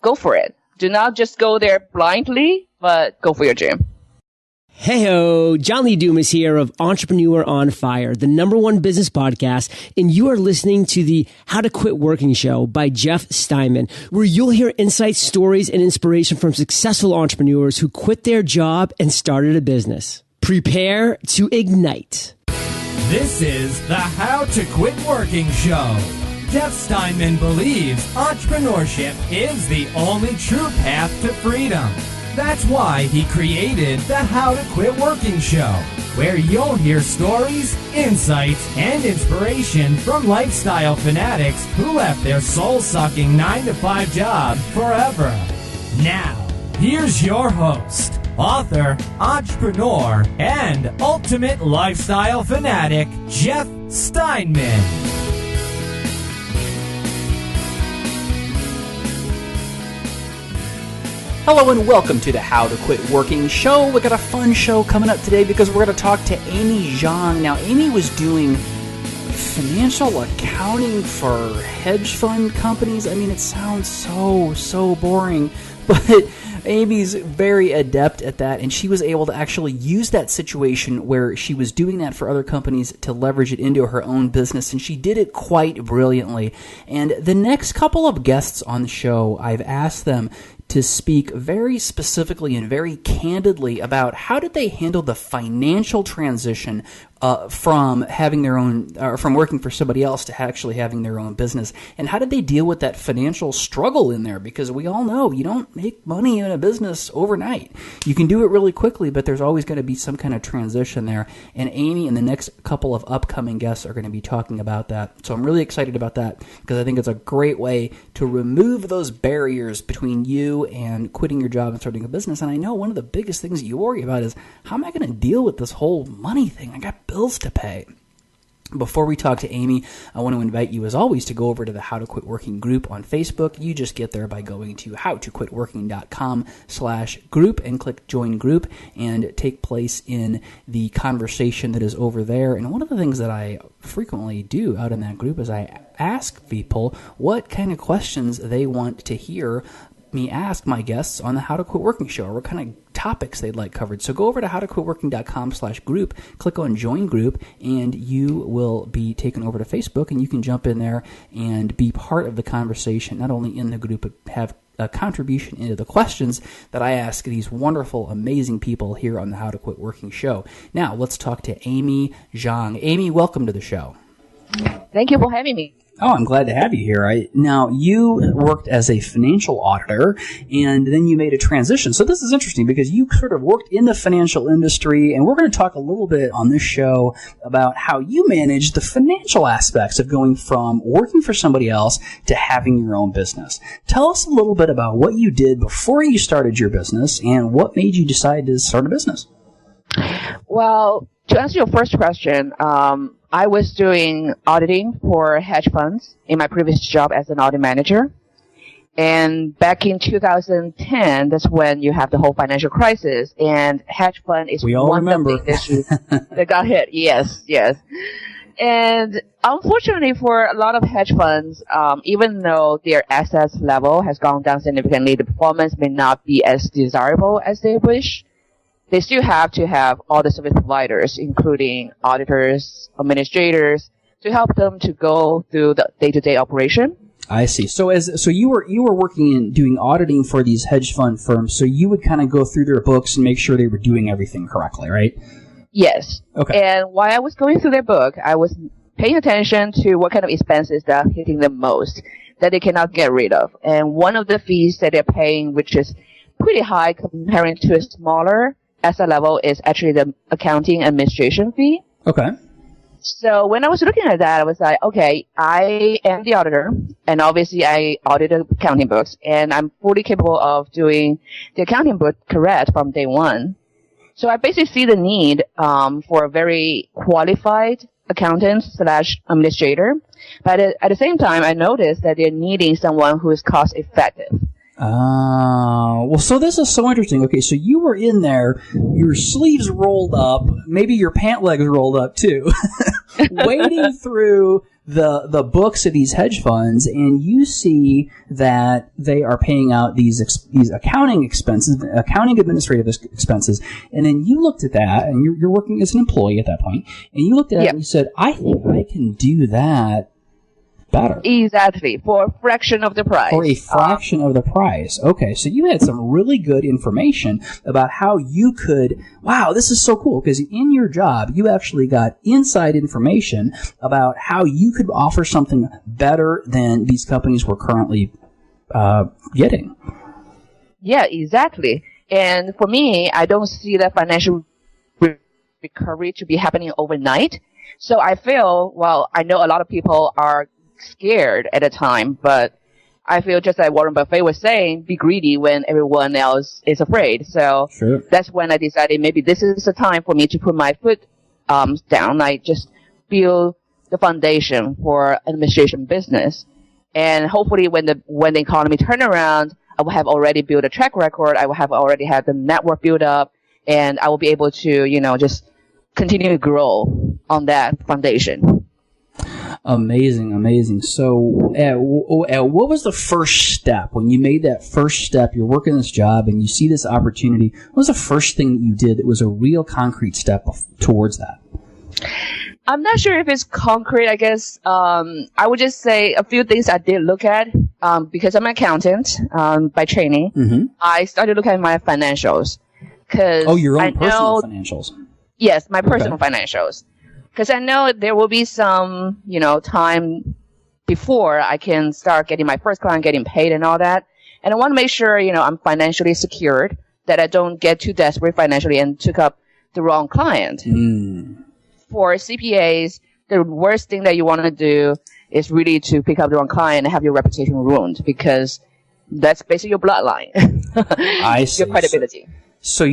go for it. Do not just go there blindly, but go for your dream. Hey-ho, John Lee Dumas here of Entrepreneur on Fire, the #1 business podcast, and you are listening to the How to Quit Working show by Jeff Steinman, where you'll hear insights, stories, and inspiration from successful entrepreneurs who quit their job and started a business. Prepare to ignite. This is the How to Quit Working show. Jeff Steinman believes entrepreneurship is the only true path to freedom. That's why he created the How to Quit Working show, where you'll hear stories, insights, and inspiration from lifestyle fanatics who left their soul-sucking 9-to-5 job forever. Now, here's your host, author, entrepreneur, and ultimate lifestyle fanatic, Jeff Steinman. Hello and welcome to the How to Quit Working show. We got a fun show coming up today because we're going to talk to Amy Zhang. Now, Amy was doing financial accounting for hedge fund companies. I mean, it sounds so boring, but Amy's very adept at that, and she was able to actually use that situation where she was doing that for other companies to leverage it into her own business, and she did it quite brilliantly. And the next couple of guests on the show, I've asked them to speak very specifically and very candidly about how did they handle the financial transition from having their own, or from working for somebody else to actually having their own business, and how did they deal with that financial struggle in there? Because we all know you don't make money in a business overnight. You can do it really quickly, but there's always going to be some kind of transition there. And Amy and the next couple of upcoming guests are going to be talking about that. So I'm really excited about that because I think it's a great way to remove those barriers between you and quitting your job and starting a business. And I know one of the biggest things that you worry about is, how am I going to deal with this whole money thing? I got bills to pay. Before we talk to Amy, I want to invite you, as always, to go over to the How to Quit Working group on Facebook. You just get there by going to howtoquitworking.com/group and click Join Group and take place in the conversation that is over there. And one of the things that I frequently do out in that group is I ask people what kind of questions they want to hear me ask my guests on the How to Quit Working show, or what kind of topics they'd like covered. So go over to howtoquitworking.com/group, click on Join Group, and you will be taken over to Facebook, and you can jump in there and be part of the conversation, not only in the group, but have a contribution into the questions that I ask these wonderful, amazing people here on the How to Quit Working show. Now, let's talk to Amy Zhang. Amy, welcome to the show. Thank you for having me. Oh, I'm glad to have you here. Now, you worked as a financial auditor, and then you made a transition. So this is interesting because you sort of worked in the financial industry, and we're going to talk a little bit on this show about how you manage the financial aspects of going from working for somebody else to having your own business. Tell us a little bit about what you did before you started your business and what made you decide to start a business. Well, to answer your first question, I was doing auditing for hedge funds in my previous job as an audit manager. And back in 2010, that's when you have the whole financial crisis, and hedge fund is one of the issues that got hit. Yes. And unfortunately for a lot of hedge funds, even though their assets level has gone down significantly, the performance may not be as desirable as they wish. They still have to have all the service providers, including auditors, administrators, to help them to go through the day-to-day operation. I see. So you were working in doing auditing for these hedge fund firms. So you would kind of go through their books and make sure they were doing everything correctly, right? Yes. Okay. And while I was going through their book, I was paying attention to what kind of expenses that are hitting them most that they cannot get rid of. And one of the fees that they're paying, which is pretty high comparing to a smaller asset level, is actually the accounting administration fee. Okay. So when I was looking at that, I was like, okay, I am the auditor, and obviously I audit the accounting books, and I'm fully capable of doing the accounting book correct from day one. So I basically see the need for a very qualified accountant/administrator, but at the same time, I noticed that they're needing someone who is cost effective. Well, so this is so interesting. Okay, so you were in there, your sleeves rolled up, maybe your pant legs rolled up too, wading through the books of these hedge funds, and you see that they are paying out these accounting expenses, accounting administrative expenses, and then you looked at that, and you're working as an employee at that point, and you looked at it and you said, I think I can do that better. Exactly, for a fraction of the price. For a fraction of the price. Okay, so you had some really good information about how you could, wow, this is so cool, because in your job, you actually got inside information about how you could offer something better than these companies were currently getting. Yeah, exactly. And for me, I don't see that financial recovery to be happening overnight. So I feel, well, I know a lot of people are scared at the time, but I feel just like Warren Buffett was saying, be greedy when everyone else is afraid. So that's when I decided maybe this is the time for me to put my foot down, like just build the foundation for administration business. And hopefully when the economy turn around, I will have already built a track record. I will have already had the network built up, and I will be able to, just continue to grow on that foundation. Amazing. So, what was the first step when you made that first step? You're working this job and you see this opportunity. What was the first thing that you did that was a real concrete step towards that? I'm not sure if it's concrete. I guess I would just say a few things I did look at because I'm an accountant by training. Mm-hmm. I started looking at my financials. Your own personal financials. Yes, my personal financials. Because I know there will be some, time before I can start getting my first client, getting paid and all that. And I want to make sure, I'm financially secured, that I don't get too desperate financially and took up the wrong client. For CPAs, the worst thing that you want to do is really to pick up the wrong client and have your reputation ruined, because that's basically your bloodline. I see. Your credibility. So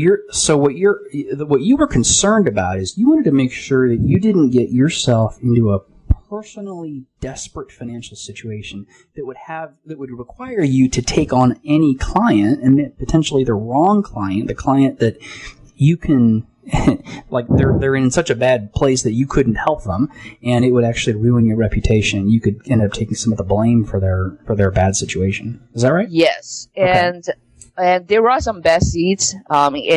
what you were concerned about is you wanted to make sure that you didn't get yourself into a personally desperate financial situation that would require you to take on any client, and potentially the wrong client, the client that you can like they're in such a bad place that you couldn't help them, and it would actually ruin your reputation. You could end up taking some of the blame for their bad situation. Is that right? Yes. Okay. And there are some bad seeds in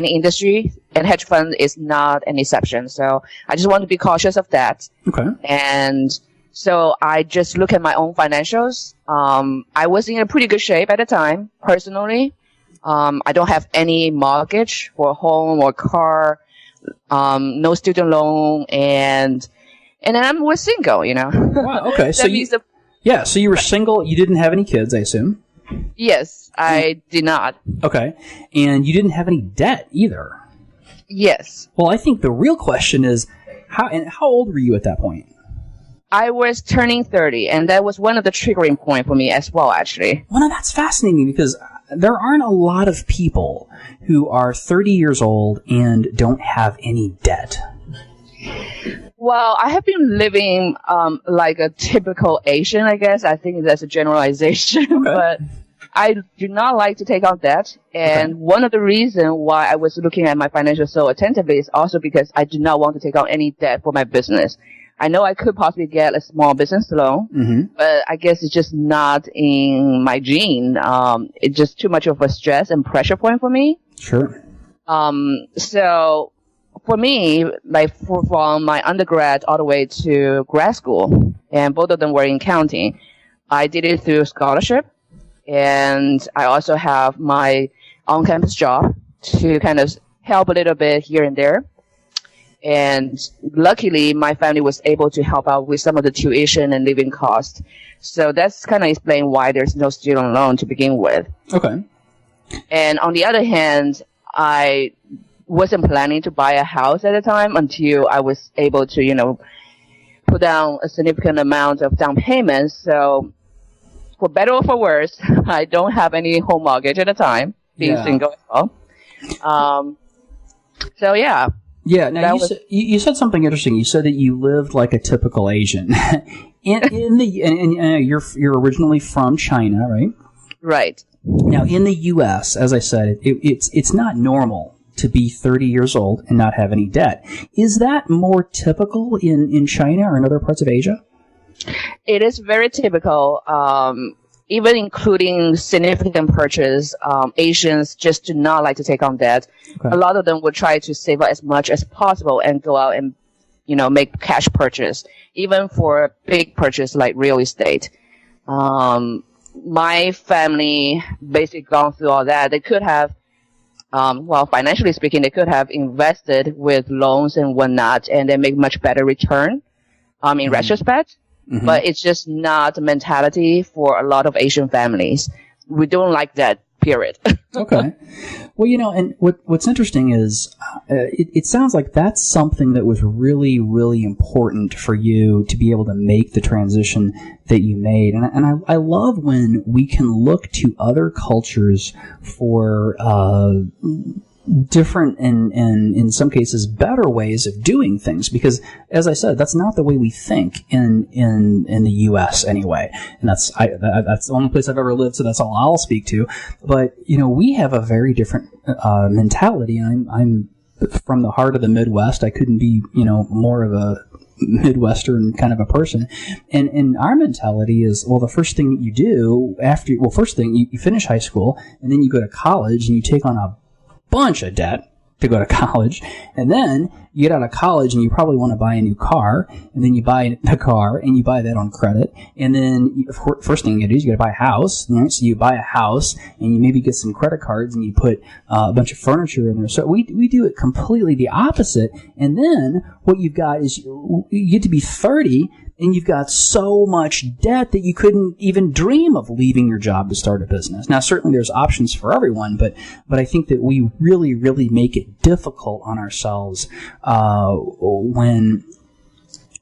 the industry, and hedge fund is not an exception. So I just want to be cautious of that. Okay. And so I just look at my own financials. I was in a pretty good shape at the time, personally. I don't have any mortgage for a home or car, no student loan, and then I was single, Wow, okay. So you were single. You didn't have any kids, I assume. Yes, I did not. Okay. And you didn't have any debt either. Yes. Well, I think the real question is, how old were you at that point? I was turning 30, and that was one of the triggering point for me as well, actually. Well, now that's fascinating, because there aren't a lot of people who are 30 years old and don't have any debt. Well, I have been living like a typical Asian, I guess. I think that's a generalization, okay. But I do not like to take on debt. And one of the reasons why I was looking at my financials so attentively is also because I do not want to take on any debt for my business. I know I could possibly get a small business loan, but I guess it's just not in my gene. It's just too much of a stress and pressure point for me. Sure. So for me, like from my undergrad all the way to grad school, and both of them were in accounting, I did it through scholarship. And I also have my on-campus job to kind of help a little bit here and there. And luckily, my family was able to help out with some of the tuition and living costs. So that's kind of explain why there's no student loan to begin with. Okay. And on the other hand, I wasn't planning to buy a house at the time until I was able to, put down a significant amount of down payment. So for better or for worse, I don't have any home mortgage at the time, being single as well. So yeah. Yeah. Now you said something interesting. You said that you lived like a typical Asian. and you're originally from China, right? Right. Now in the U.S., as I said, it's not normal to be 30 years old and not have any debt. Is that more typical in China or in other parts of Asia? It is very typical. Even including significant purchase, Asians just do not like to take on debt. Okay. A lot of them would try to save up as much as possible and go out and, make cash purchase, even for a big purchase like real estate. My family basically gone through all that. They could have, financially speaking, they could have invested with loans and whatnot, and they make much better return, in retrospect. Mm-hmm. But it's just not a mentality for a lot of Asian families. We don't like that, period. Okay. Well, and what's interesting is it sounds like that's something that was really, really important for you to be able to make the transition that you made. And I love when we can look to other cultures for different and in some cases better ways of doing things, because as I said, that's not the way we think in the U.S. anyway, and that's the only place I've ever lived, so that's all I'll speak to. But we have a very different mentality, and I'm from the heart of the Midwest. I couldn't be more of a Midwestern kind of a person, and our mentality is, well, the first thing that you do you finish high school, and then you go to college and you take on a bunch of debt to go to college, and then you get out of college and you probably want to buy a new car, and then you buy the car and you buy that on credit, and then first thing you do is you got to buy a house, right? So you buy a house and you maybe get some credit cards and you put a bunch of furniture in there. So we do it completely the opposite, and then what you've got is you get to be 30 and you've got so much debt that you couldn't even dream of leaving your job to start a business. Now, certainly there's options for everyone, but I think that we really, really make it difficult on ourselves when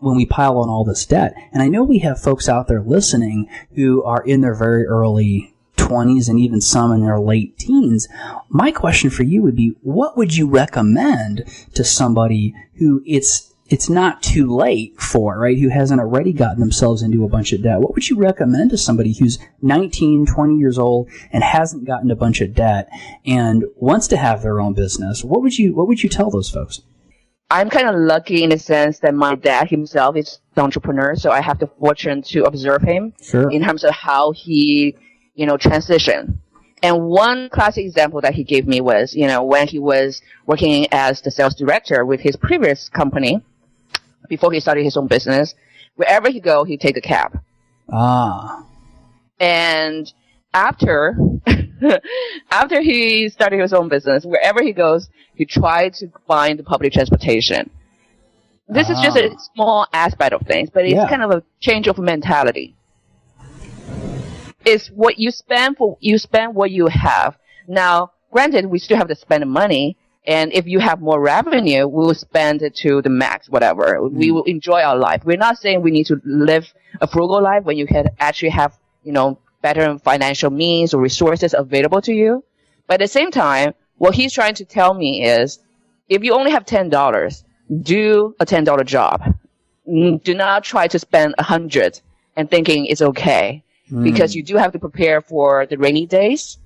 we pile on all this debt. And I know we have folks out there listening who are in their very early 20s and even some in their late teens. My question for you would be, what would you recommend to somebody who it's not too late for, right, who hasn't already gotten themselves into a bunch of debt? What would you recommend to somebody who's 19, 20 years old and hasn't gotten a bunch of debt and wants to have their own business? What would you tell those folks? I'm kind of lucky in the sense that my dad himself is an entrepreneur, so I have the fortune to observe him in terms of how he, transitioned. And one classic example that he gave me was, when he was working as the sales director with his previous company, before he started his own business, wherever he go, he'd take a cab. And after he started his own business, wherever he goes, he tried to find public transportation. This is just a small aspect of things, but it's kind of a change of mentality. It's what you spend what you have. Now, granted, we still have to spend money, and if you have more revenue, we will spend it to the max, whatever. We will enjoy our life. We're not saying we need to live a frugal life when you can actually have, better financial means or resources available to you. But at the same time, what he's trying to tell me is, if you only have $10, do a $10 job. Do not try to spend $100 and thinking it's okay, because you do have to prepare for the rainy days.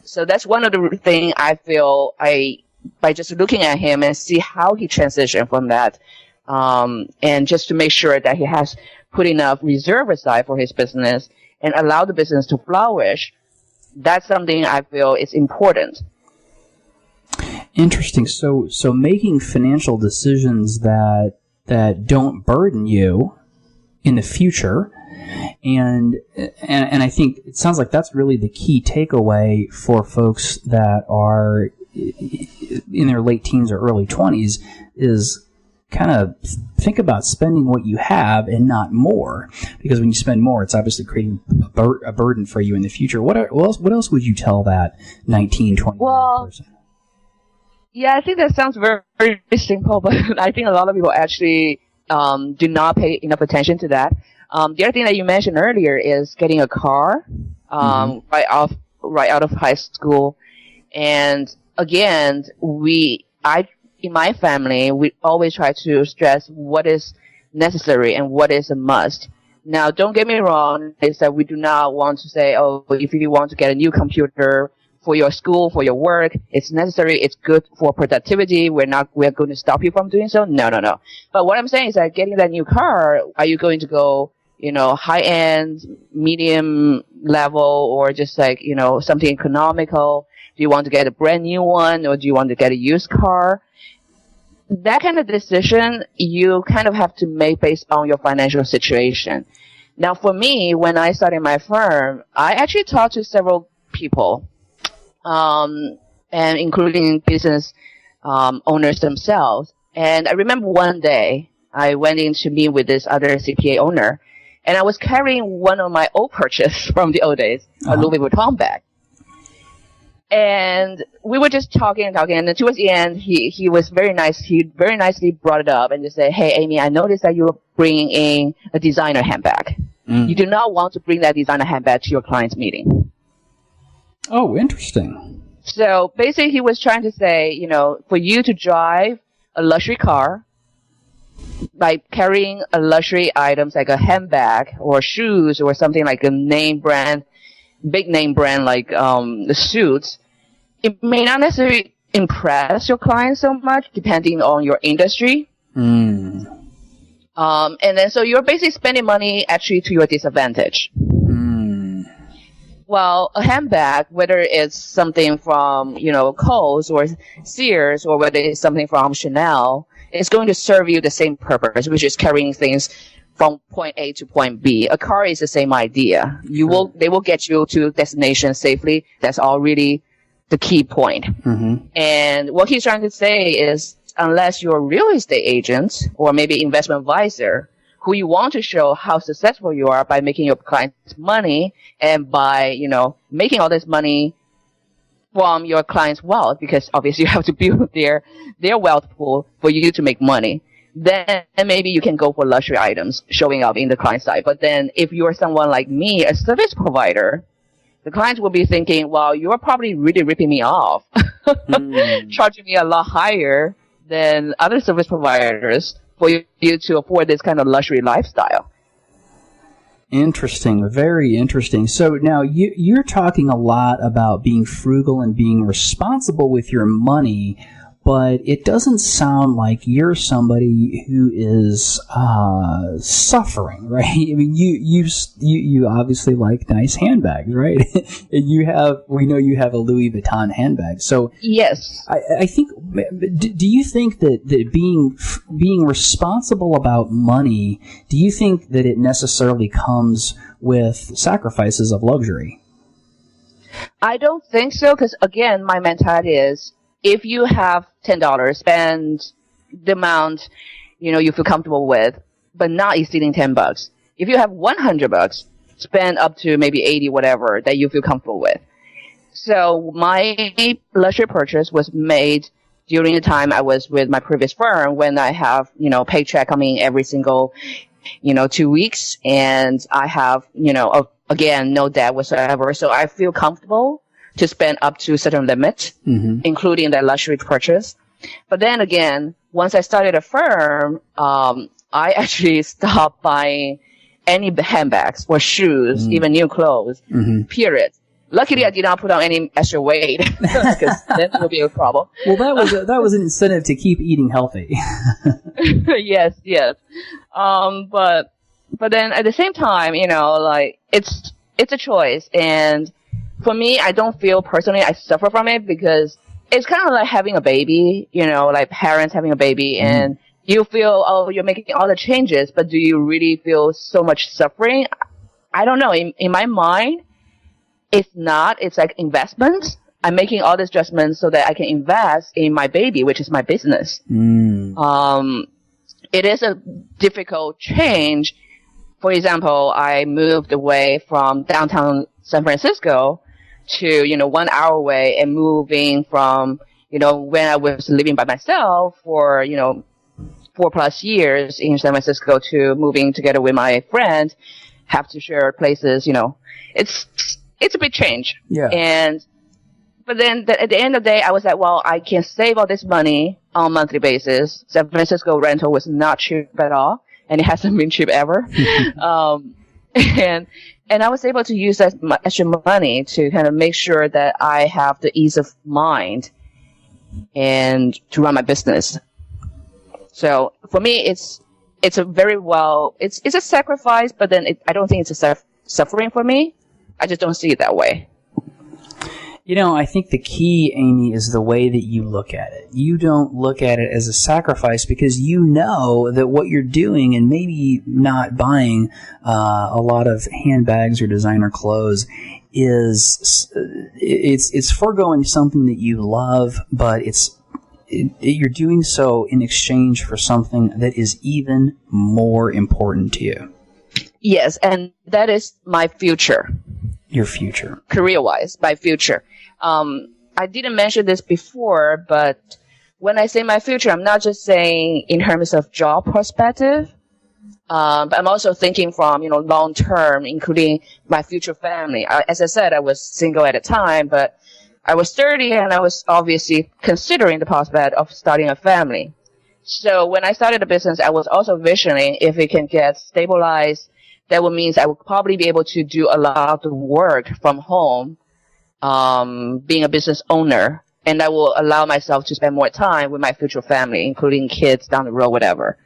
So that's one of the things I feel by just looking at him and see how he transitioned from that, and just to make sure that he has put enough reserve aside for his business and allow the business to flourish. That's something I feel is important. Interesting. So making financial decisions that don't burden you in the future. And I think it sounds like that's really the key takeaway for folks that are in their late teens or early 20s, is kind of think about spending what you have and not more, because when you spend more, it's obviously creating a burden for you in the future. What else would you tell that 19, 20 person? Yeah, I think that sounds very, very simple, but I think a lot of people actually do not pay enough attention to that. The other thing that you mentioned earlier is getting a car right out of high school. And again, in my family, we always try to stress what is necessary and what is a must. Now, don't get me wrong, is that we do not want to say, oh, if you want to get a new computer for your school, for your work, it's necessary, it's good for productivity, we're going to stop you from doing so. No. But what I'm saying is that getting that new car, are you going to go high-end, medium level, or just like, something economical? Do you want to get a brand new one, or do you want to get a used car? That kind of decision you kind of have to make based on your financial situation. Now, for me, when I started my firm, I actually talked to several people, and including business owners themselves. And I remember one day I went in to meet with this other CPA owner, and I was carrying one of my old purchases from the old days, a Louis Vuitton bag. And we were just talking, and then towards the end, he was very nice. He very nicely brought it up and just said, "Hey, Amy, I noticed that you're bringing in a designer handbag. You do not want to bring that designer handbag to your client's meeting." Oh, interesting. So basically, he was trying to say, for you to drive a luxury car by carrying a luxury items like a handbag or shoes or something like a big name brand like the suits, it may not necessarily impress your client so much depending on your industry. And then so you're basically spending money actually to your disadvantage. Well, a handbag, whether it's something from, Kohl's or Sears, or whether it's something from Chanel, it's going to serve you the same purpose, which is carrying things from point A to point B. A car is the same idea. They will get you to destination safely. That's all really the key point. And what he's trying to say is, unless you're a real estate agent or maybe investment advisor, who you want to show how successful you are by making your clients money and by, making all this money from your client's wealth, because obviously you have to build their wealth pool for you to make money. Then maybe you can go for luxury items showing up in the client side. But then if you're someone like me, a service provider, the client will be thinking, well, you're probably really ripping me off, charging me a lot higher than other service providers for you to afford this kind of luxury lifestyle. Interesting. Very interesting. So now you're talking a lot about being frugal and being responsible with your money, but it doesn't sound like you're somebody who is suffering, right? I mean, you obviously like nice handbags, right? And we know you have a Louis Vuitton handbag. So yes, I think. Do you think that being responsible about money? Do you think that it necessarily comes with sacrifices of luxury? I don't think so, because again, my mentality is, if you have $10, spend the amount, you feel comfortable with, but not exceeding $10. If you have $100, spend up to maybe 80, whatever, that you feel comfortable with. So my luxury purchase was made during the time I was with my previous firm, when I have, paycheck coming every single, 2 weeks, and I have, again, no debt whatsoever. So I feel comfortable to spend up to a certain limit, including that luxury purchase. But then again, once I started a firm, I actually stopped buying any handbags or shoes, even new clothes, period. Luckily, I did not put on any extra weight, because then it would be a problem. Well, that was an incentive to keep eating healthy. Yes. But then at the same time, it's a choice. And for me, I don't feel personally I suffer from it, because it's kind of like having a baby, like parents having a baby, and you feel, oh, you're making all the changes, but do you really feel so much suffering? I don't know. In my mind, it's not. It's like investments. I'm making all these adjustments so that I can invest in my baby, which is my business. It is a difficult change. For example, I moved away from downtown San Francisco to, 1 hour away, and moving from, when I was living by myself for, 4+ years in San Francisco, to moving together with my friend, have to share places, it's a big change. Yeah. But then at the end of the day, I was like, well, I can save all this money on a monthly basis. San Francisco rental was not cheap at all, and it hasn't been cheap ever. And I was able to use that extra money to kind of make sure that I have the ease of mind and to run my business. So for me, it's it's a very well, it's a sacrifice, but then I don't think it's a suffering for me. I just don't see it that way. You know, I think the key, Amy, is the way that you look at it. You don't look at it as a sacrifice because you know that what you're doing, and maybe not buying a lot of handbags or designer clothes, is it's foregoing something that you love, but you're doing so in exchange for something that is even more important to you. Yes, and that is my future. Your future. Career-wise, my future. I didn't mention this before, but when I say my future, I'm not just saying in terms of job perspective, but I'm also thinking from, long term, including my future family. As I said, I was single at the time, but I was 30 and I was obviously considering the prospect of starting a family. So when I started the business, I was also visioning if it can get stabilized, that would mean I would probably be able to do a lot of the work from home, being a business owner, and I will allow myself to spend more time with my future family, including kids down the road, whatever.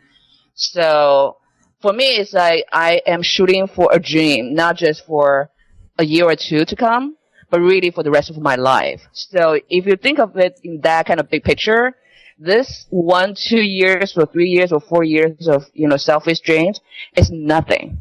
So for me, it's like I am shooting for a dream, not just for a year or two to come, but really for the rest of my life. So if you think of it in that kind of big picture, this 1, 2 years or 3 years or 4 years of, selfish dreams is nothing.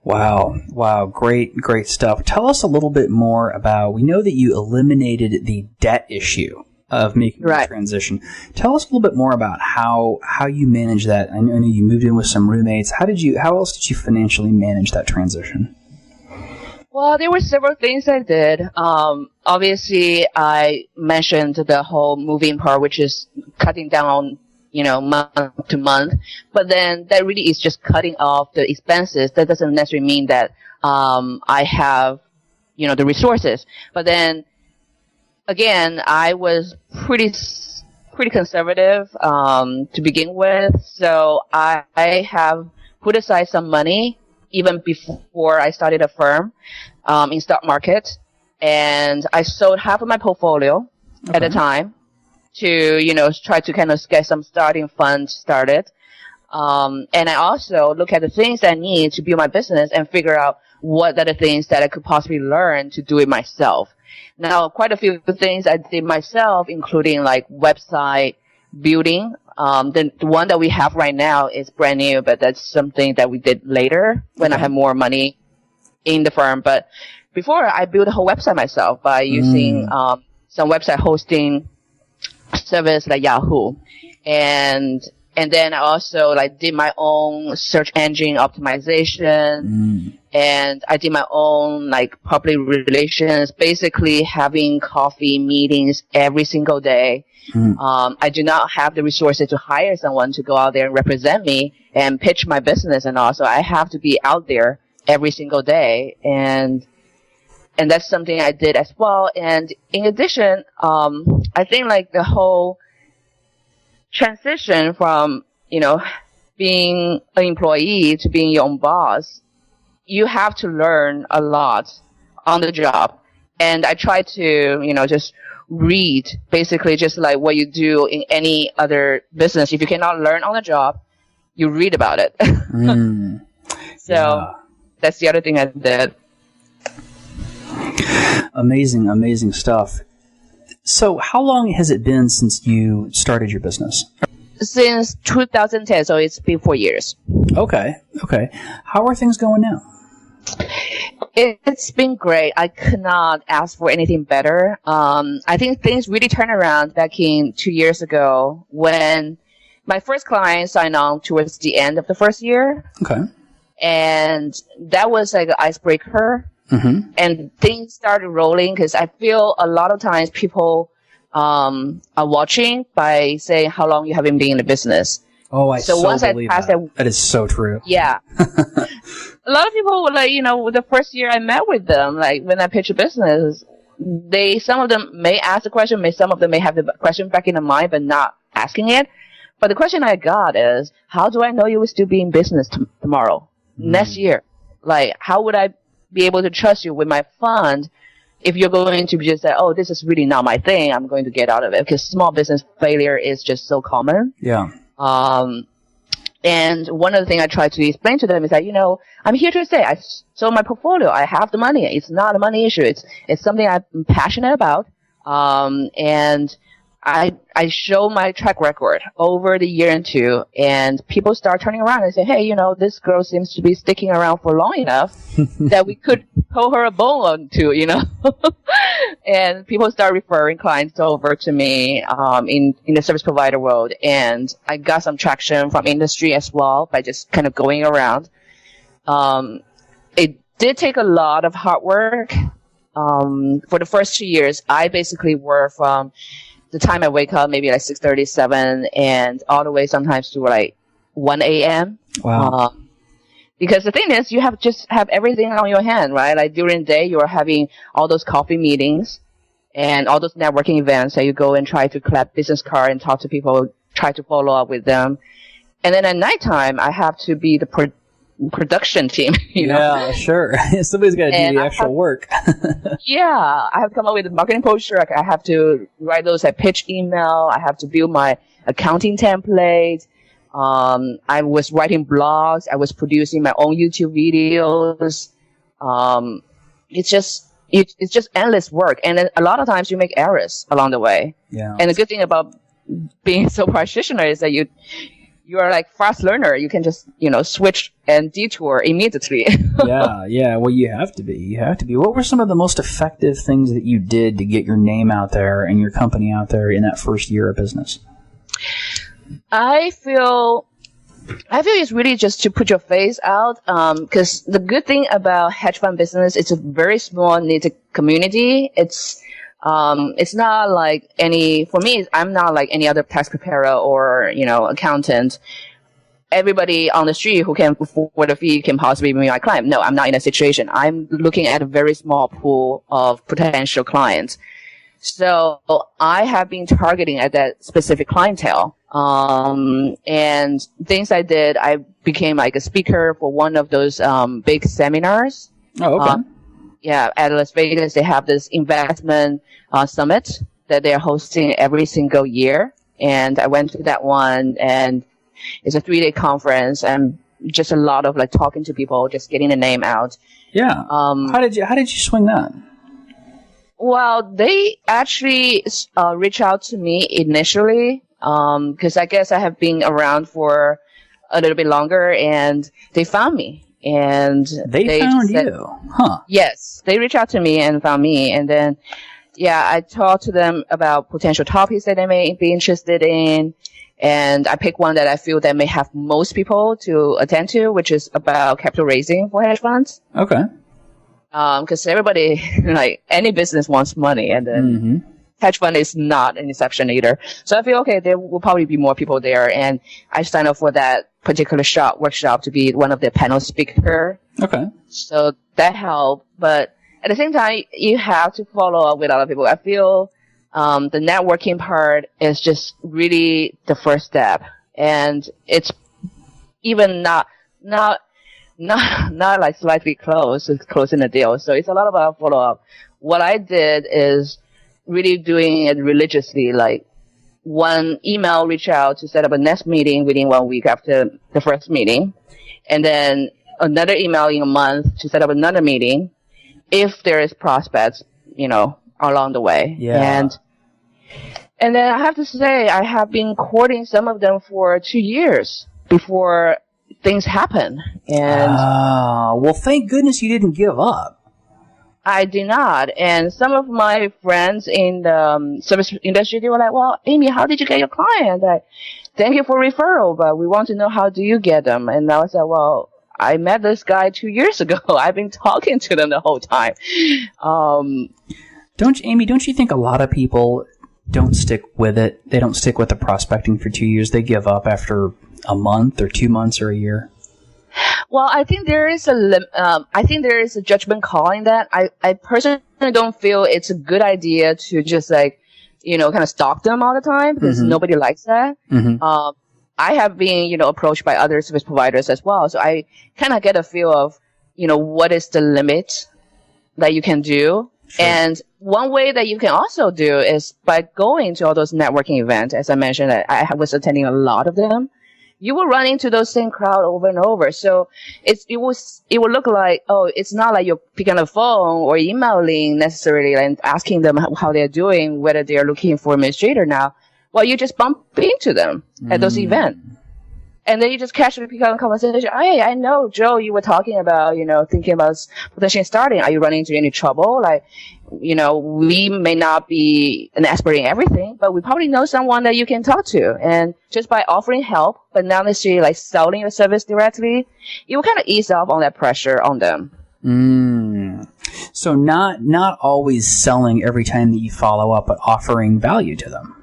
Wow. Great stuff. Tell us a little bit more about, we know that you eliminated the debt issue of making the transition. Tell us a little bit more about how you manage that. I know you moved in with some roommates. How else did you financially manage that transition? Well, there were several things I did. Obviously, I mentioned the whole moving part, which is cutting down, month to month. But then that really is just cutting off the expenses. That doesn't necessarily mean that I have, the resources. But then, again, I was pretty conservative to begin with. So I have put aside some money even before I started a firm in stock market, and I sold half of my portfolio at the time to try to kind of get some starting funds started. And I also look at the things I need to build my business and figure out what are the things that I could possibly learn to do it myself. Now, quite a few things I did myself, including like website building. The one that we have right now is brand new, but that's something that we did later when I had more money in the firm. But before, I built a whole website myself by using some website hosting service like Yahoo. And then I also did my own search engine optimization, and I did my own public relations, basically having coffee meetings every single day. I do not have the resources to hire someone to go out there and represent me and pitch my business and all. So I have to be out there every single day. And that's something I did as well. And in addition, I think the whole transition from, being an employee to being your own boss, you have to learn a lot on the job. And I try to, just read, basically just like what you do in any other business. If you cannot learn on the job, you read about it. So that's the other thing I did. Amazing stuff. So how long has it been since you started your business? Since 2010, so it's been 4 years. Okay. How are things going now? It's been great. I could not ask for anything better. I think things really turned around back in 2 years ago when my first client signed on towards the end of the first year. Okay. And that was like an icebreaker. And things started rolling because I feel a lot of times people are watching by saying how long you have been in the business. Oh, once believe that. That is so true. Yeah. A lot of people were the first year I met with them, when I pitch a business, some of them may ask the question, some of them may have the question back in their mind, but not asking it. But the question I got is, how do I know you will still be in business tomorrow, next year? How would I be able to trust you with my fund if you're going to just say, oh, this is really not my thing, I'm going to get out of it? Because small business failure is just so common. Yeah. And one of the things I try to explain to them is that, I'm here to say, I sold my portfolio. I have the money. It's not a money issue. It's something I'm passionate about. And I show my track record over the year and two, and people start turning around and say, hey, this girl seems to be sticking around for long enough that we could throw her a bone on to, And people start referring clients over to me in the service provider world, and I got some traction from industry as well by just kind of going around. It did take a lot of hard work. For the first 2 years, I basically worked from the time I wake up, maybe like 6:30, 7, and all the way sometimes to like 1 a.m. Wow. Because the thing is, you have everything on your hand, right? Like during the day, you're having all those coffee meetings and all those networking events that you go and try to collect business cards and talk to people, try to follow up with them. And then at nighttime, I have to be the production team, Yeah, sure. Somebody's got to do the actual work. Yeah, I have to come up with a marketing poster. I have to write those pitch email. I have to build my accounting template. I was writing blogs. I was producing my own YouTube videos. It's just endless work. And then a lot of times you make errors along the way. Yeah. And the good thing about being so practitioner is that you are like fast learner. You can just, switch and detour immediately. Yeah. Well, you have to be. What were some of the most effective things that you did to get your name out there and your company out there in that first year of business? I feel it's really just to put your face out. Because the good thing about hedge fund business, it's a very small knit community. It's not like for me, I'm not like any other tax preparer or, accountant. Everybody on the street who can afford a fee can possibly be my client. No, I'm not in a situation. I'm looking at a very small pool of potential clients. So I have been targeting at that specific clientele. And things I did, I became like a speaker for one of those, big seminars. Oh, okay. Yeah, at Las Vegas, they have this investment summit that they're hosting every single year. And I went to that one, and it's a 3-day conference, and just a lot of like talking to people, just getting the name out. Yeah. How did you swing that? Well, they actually reached out to me initially, because I guess I have been around for a little bit longer, and they found me. And they found you, huh? Yes, they reached out to me and found me, and then I talked to them about potential topics that they may be interested in, and I picked one that I feel that may have most people to attend to, which is about capital raising for hedge funds. Okay. Because everybody, like any business, wants money, and then hedge fund is not an exception either. So I feel okay, there will probably be more people there, and I signed up for that particular workshop to be one of the panel speaker. Okay. So that helped, but at the same time, you have to follow up with other people. I feel the networking part is just really the first step, and it's even not like slightly close. It's closing the deal. So it's a lot about follow up. What I did is really doing it religiously, like one email reach out to set up a next meeting within 1 week after the first meeting, and then another email in a month to set up another meeting if there is prospects, along the way. Yeah. And then I have to say, I have been courting some of them for 2 years before things happen. And well, thank goodness you didn't give up. I did not. And some of my friends in the service industry, they were like, well, Amy, how did you get your client? Thank you for referral, but we want to know how do you get them? And I was like, well, I met this guy 2 years ago. I've been talking to them the whole time. Don't you think a lot of people don't stick with it? They don't stick with the prospecting for 2 years. They give up after a month or 2 months or a year. Well, I think there is a judgment call in that. I personally don't feel it's a good idea to just kind of stalk them all the time, because nobody likes that. I have been, approached by other service providers as well. So I kind of get a feel of, what is the limit that you can do. Sure. And one way that you can also do is by going to all those networking events. As I mentioned, I was attending a lot of them. you will run into those same crowd over and over. So it will look like, oh, it's not like you're picking up the phone or emailing necessarily and asking them how they're doing, whether they're looking for administrator now. Well, you just bump into them at those events. And then you just casually pick up a conversation. Hey, I know, Joe, you were talking about, thinking about potentially starting. Are you running into any trouble? Like, we may not be an expert in everything, but we probably know someone that you can talk to. And just by offering help, but not necessarily like selling your service directly, you will kind of ease off on that pressure on them. So not always selling every time that you follow up, but offering value to them.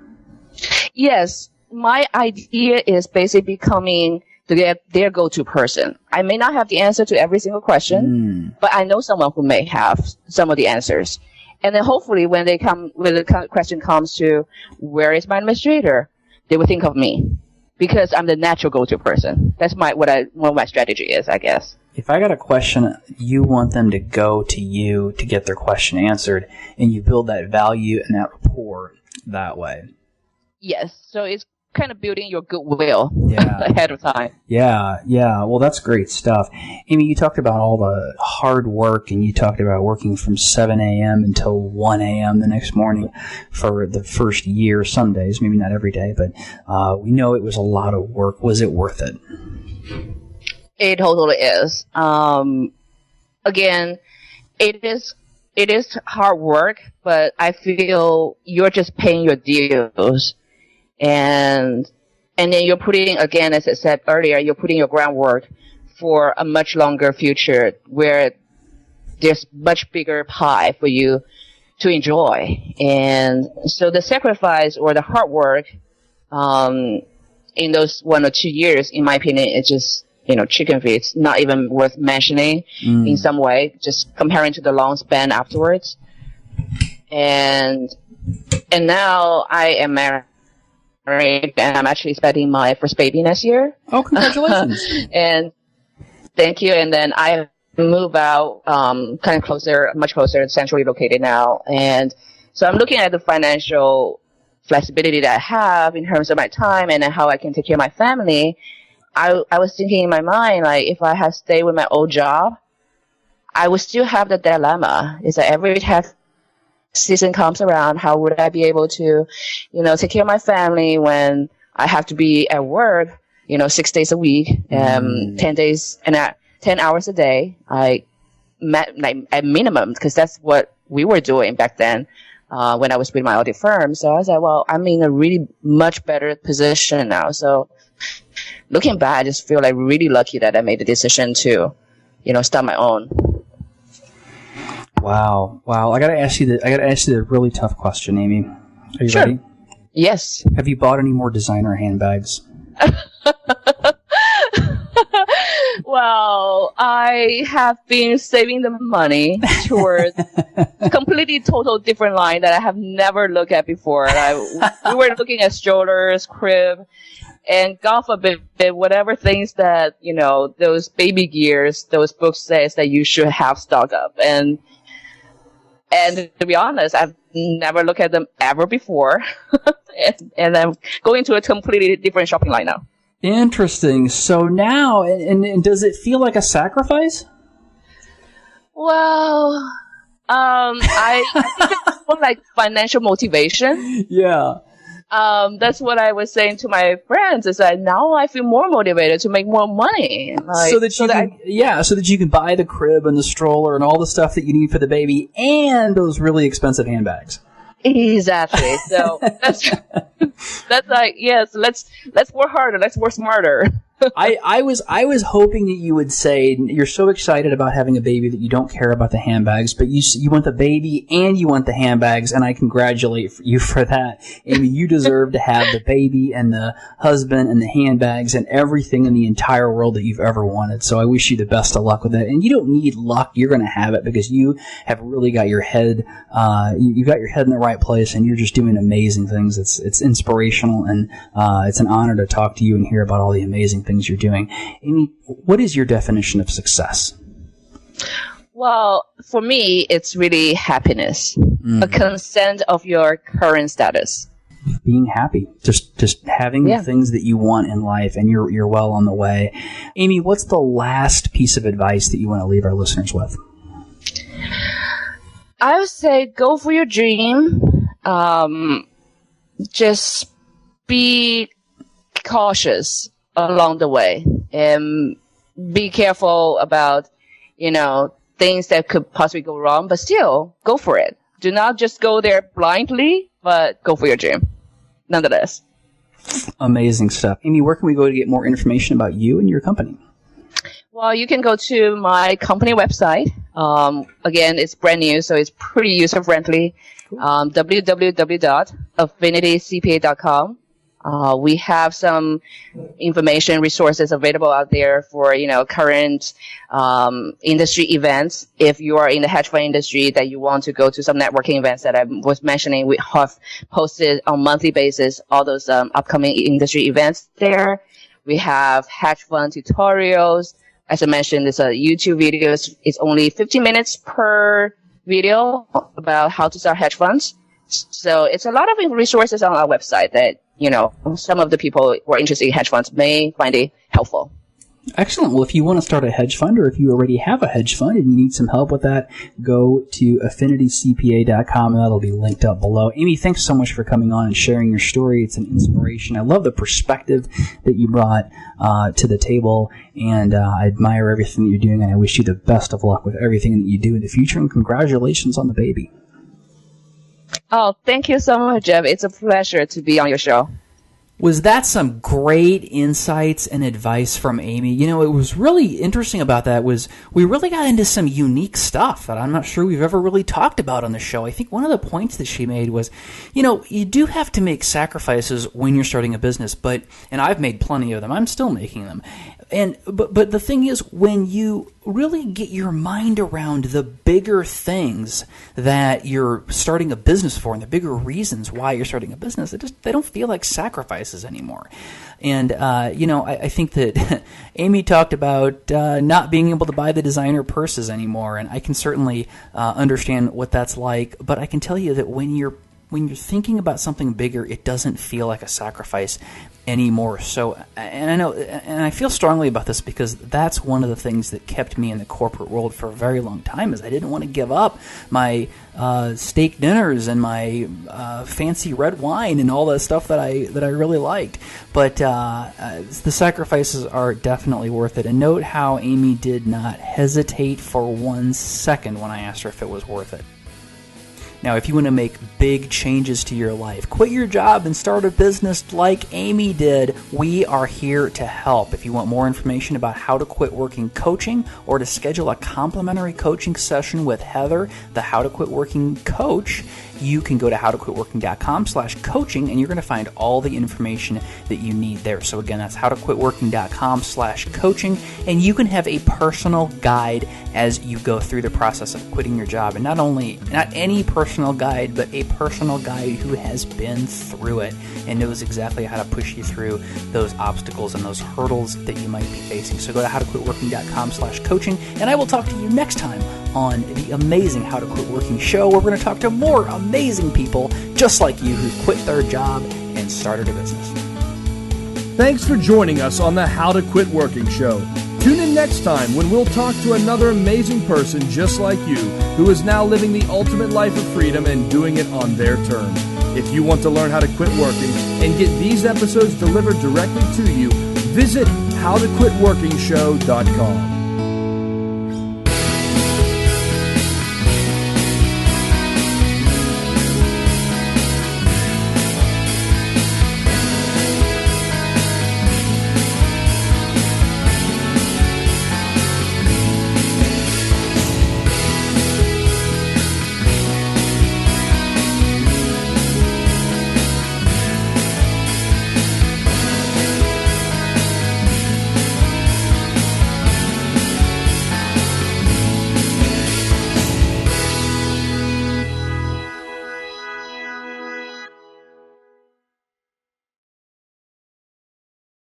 Yes. My idea is basically becoming their go-to person. I may not have the answer to every single question, but I know someone who may have some of the answers. And then hopefully when the question comes to where is my administrator, they will think of me because I'm the natural go-to person. That's what my strategy is, I guess. If I got a question, you want them to go to you to get their question answered, and you build that value and that rapport that way. Yes. So it's kind of building your goodwill ahead of time. Yeah. Well, that's great stuff. Amy, you talked about all the hard work, and you talked about working from 7 a.m. until 1 a.m. the next morning for the first year, some days, maybe not every day, but we know it was a lot of work. Was it worth it? It totally is. Again, it is hard work, but I feel you're just paying your dues. And then you're putting, again, as I said earlier, you're putting your groundwork for a much longer future where there's much bigger pie for you to enjoy. And so the sacrifice or the hard work in those 1 or 2 years, in my opinion, is just, chicken feed. It's not even worth mentioning in some way, just comparing to the long span afterwards. And now I am married. And I'm actually expecting my first baby next year. Oh, congratulations. And thank you. And then I move out, kind of much closer, centrally located now. And so I'm looking at the financial flexibility that I have in terms of my time and how I can take care of my family. I was thinking in my mind, like, if I had stayed with my old job, I would still have the dilemma. Is that every tax season comes around, how would I be able to, take care of my family when I have to be at work, 6 days a week, 10 days and 10 hours a day. At minimum, because that's what we were doing back then, when I was with my audit firm. So I was like, well, I'm in a really much better position now. So looking back, I just feel like really lucky that I made the decision to, start my own. Wow. I gotta ask you the really tough question, Amy. Are you ready? Yes. Have you bought any more designer handbags? Well, I have been saving the money towards a completely total different line that I have never looked at before. We were looking at strollers, crib, and God forbid, whatever things that, those baby gears, those books says that you should have stock up. And to be honest, I've never looked at them ever before. and I'm going to a completely different shopping line now. Interesting. So now, and does it feel like a sacrifice? Well, I think it's more like financial motivation. Yeah. That's what I was saying to my friends, is that now I feel more motivated to make more money. So that you can buy the crib and the stroller and all the stuff that you need for the baby and those really expensive handbags. Exactly. So that's like, yes, let's work harder, let's work smarter. I was hoping that you would say you're so excited about having a baby that you don't care about the handbags, but you want the baby and you want the handbags, and I congratulate you for that. Amy, you deserve to have the baby and the husband and the handbags and everything in the entire world that you've ever wanted. So I wish you the best of luck with that. And you don't need luck; you're going to have it because you have really got your head, you got your head in the right place, and you're just doing amazing things. It's inspirational, and it's an honor to talk to you and hear about all the amazing things you're doing. Amy, what is your definition of success? Well, for me, it's really happiness, a consent of your current status. being happy, just having the things that you want in life, and you're well on the way. Amy, what's the last piece of advice that you want to leave our listeners with? I would say go for your dream. Just be cautious along the way, and be careful about, things that could possibly go wrong, but still go for it. Do not just go there blindly, but go for your dream nonetheless. Amazing stuff. Amy, where can we go to get more information about you and your company? Well, you can go to my company website. Again, it's brand new, so it's pretty user-friendly. Cool. www.affinitycpa.com. We have some information resources available out there for, current industry events. If you are in the hedge fund industry that you want to go to some networking events that I was mentioning, we have posted on a monthly basis all those upcoming industry events there. We have hedge fund tutorials. As I mentioned, there's a YouTube videos. It's only 15 minutes per video about how to start hedge funds. So it's a lot of resources on our website that, some of the people who are interested in hedge funds may find it helpful. Excellent. Well, if you want to start a hedge fund, or if you already have a hedge fund and you need some help with that, go to affinitycpa.com, and that'll be linked up below. Amy, thanks so much for coming on and sharing your story. It's an inspiration. I love the perspective that you brought to the table, and I admire everything that you're doing, and I wish you the best of luck with everything that you do in the future, and congratulations on the baby. Oh, thank you so much, Jeff. It's a pleasure to be on your show. Was that some great insights and advice from Amy? It was really interesting about that was we really got into some unique stuff that I'm not sure we've ever really talked about on the show. I think one of the points that she made was, you do have to make sacrifices when you're starting a business, and I've made plenty of them. I'm still making them. But the thing is, when you really get your mind around the bigger things that you're starting a business for and the bigger reasons why you're starting a business, they don't feel like sacrifices anymore. And, I think that Amy talked about not being able to buy the designer purses anymore, and I can certainly understand what that's like. But I can tell you that when you're thinking about something bigger, it doesn't feel like a sacrifice anymore. So, and I know, and I feel strongly about this because that's one of the things that kept me in the corporate world for a very long time, is I didn't want to give up my steak dinners and my fancy red wine and all that stuff that I really liked. But the sacrifices are definitely worth it. And note how Amy did not hesitate for 1 second when I asked her if it was worth it. Now, if you want to make big changes to your life, quit your job and start a business like Amy did, we are here to help. If you want more information about how to quit working coaching, or to schedule a complimentary coaching session with Heather, the How to Quit Working coach, you can go to howtoquitworking.com/coaching, and you're going to find all the information that you need there. So again, that's howtoquitworking.com/coaching, and you can have a personal guide as you go through the process of quitting your job. And not any personal guide, but a personal guide who has been through it and knows exactly how to push you through those obstacles and those hurdles that you might be facing. So go to howtoquitworking.com/coaching, and I will talk to you next time on the amazing How to Quit Working show, where we're going to talk to more amazing people just like you who quit their job and started a business. Thanks for joining us on the How to Quit Working show. Tune in next time when we'll talk to another amazing person just like you, who is now living the ultimate life of freedom and doing it on their terms. If you want to learn how to quit working and get these episodes delivered directly to you, visit howtoquitworkingshow.com.